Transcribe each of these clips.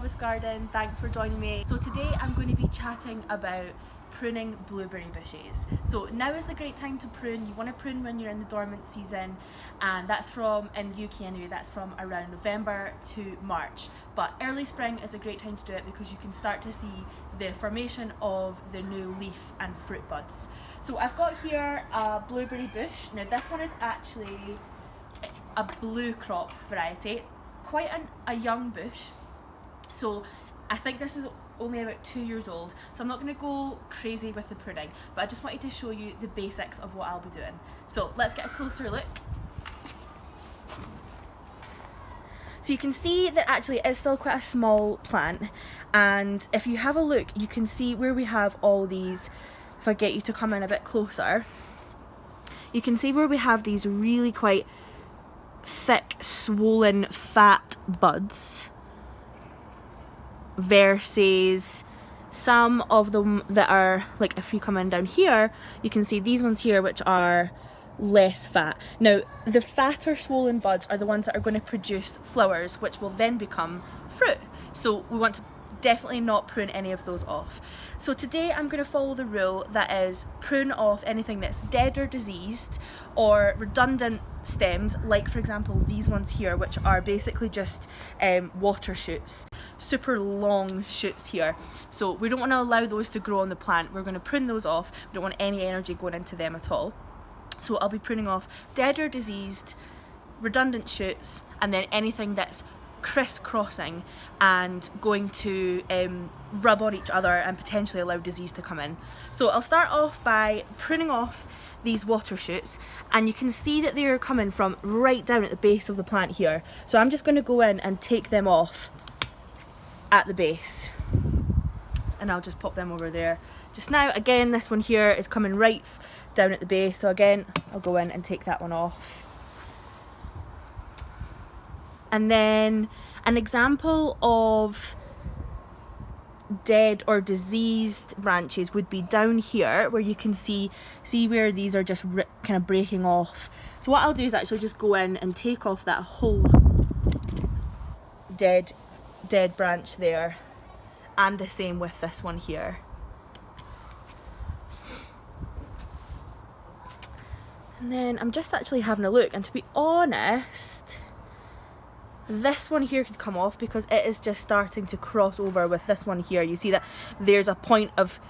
Novice garden, thanks for joining me. So today I'm going to be chatting about pruning blueberry bushes. So now is the great time to prune. You want to prune when you're in the dormant season, and that's from, in the UK anyway, that's from around November to March. But early spring is a great time to do it because you can start to see the formation of the new leaf and fruit buds. So I've got here a blueberry bush. Now this one is actually a Bluecrop variety, quite a young bush. So I think this is only about 2 years old, so I'm not going to go crazy with the pruning, but I just wanted to show you the basics of what I'll be doing. So let's get a closer look. So you can see that actually it's still quite a small plant, and if you have a look you can see where we have all these, if I get you to come in a bit closer, you can see where we have these really quite thick, swollen, fat buds versus some of them that are, like if you come in down here, you can see these ones here which are less fat. Now the fatter swollen buds are the ones that are going to produce flowers which will then become fruit. So we want to definitely not prune any of those off. So today I'm going to follow the rule that is prune off anything that's dead or diseased or redundant stems, like for example these ones here which are basically just water shoots, super long shoots here. So we don't want to allow those to grow on the plant. We're going to prune those off. We don't want any energy going into them at all. So I'll be pruning off dead or diseased, redundant shoots, and then anything that's crisscrossing and going to rub on each other and potentially allow disease to come in. So I'll start off by pruning off these water shoots, and you can see that they're coming from right down at the base of the plant here. So I'm just going to go in and take them off at the base, and I'll just pop them over there just now. Again, this one here is coming right down at the base, so again I'll go in and take that one off. And then an example of dead or diseased branches would be down here where you can see where these are just kind of breaking off. So what I'll do is actually just go in and take off that whole dead branch there, and the same with this one here. And then I'm just actually having a look, and to be honest, this one here could come off because it is just starting to cross over with this one here. You see that there's a point of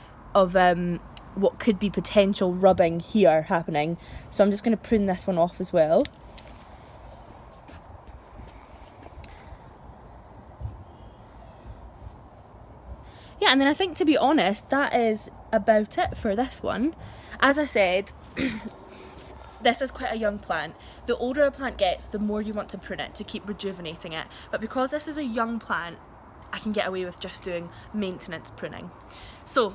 what could be potential rubbing here happening. So I'm just going to prune this one off as well. Yeah, and then I think, to be honest, that is about it for this one. As I said, this is quite a young plant. The older a plant gets, the more you want to prune it to keep rejuvenating it. But because this is a young plant, I can get away with just doing maintenance pruning. So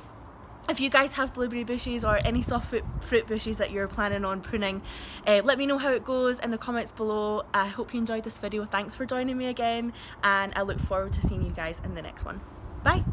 if you guys have blueberry bushes or any soft fruit bushes that you're planning on pruning, let me know how it goes in the comments below. I hope you enjoyed this video. Thanks for joining me again, and I look forward to seeing you guys in the next one. Bye!